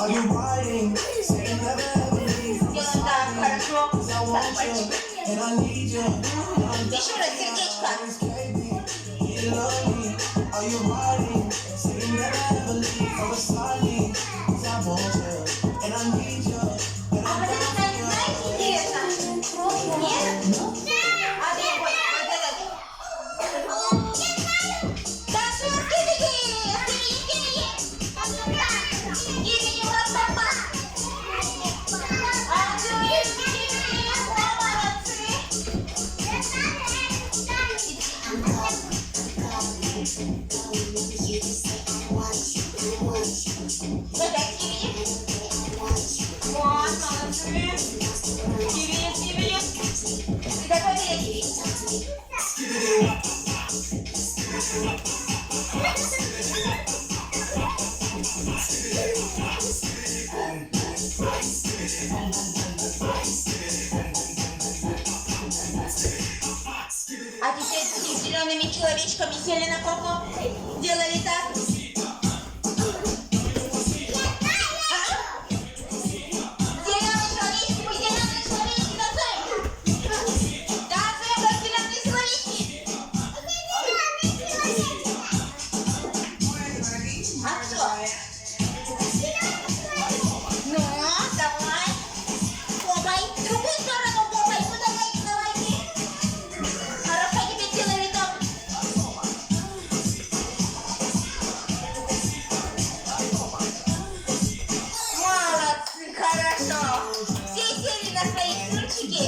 Делаем так, хорошо. Так, пальчик. Еще раз сердечко. А вот это, знаете, интересно? Нет? А другой, вот этот. Да что, скидки! Лапа! А что, а теперь с зелеными человечками сели на попу, делали так. Зеленые человечки, мы зеленые человечки, танцуем. Танцуем, как зеленые человечки. А что? Ну, давай. Попой, в другую сторону попой, ну давайте. Хорошо, теперь делали так. Молодцы, хорошо. Все сели на свои стульчики.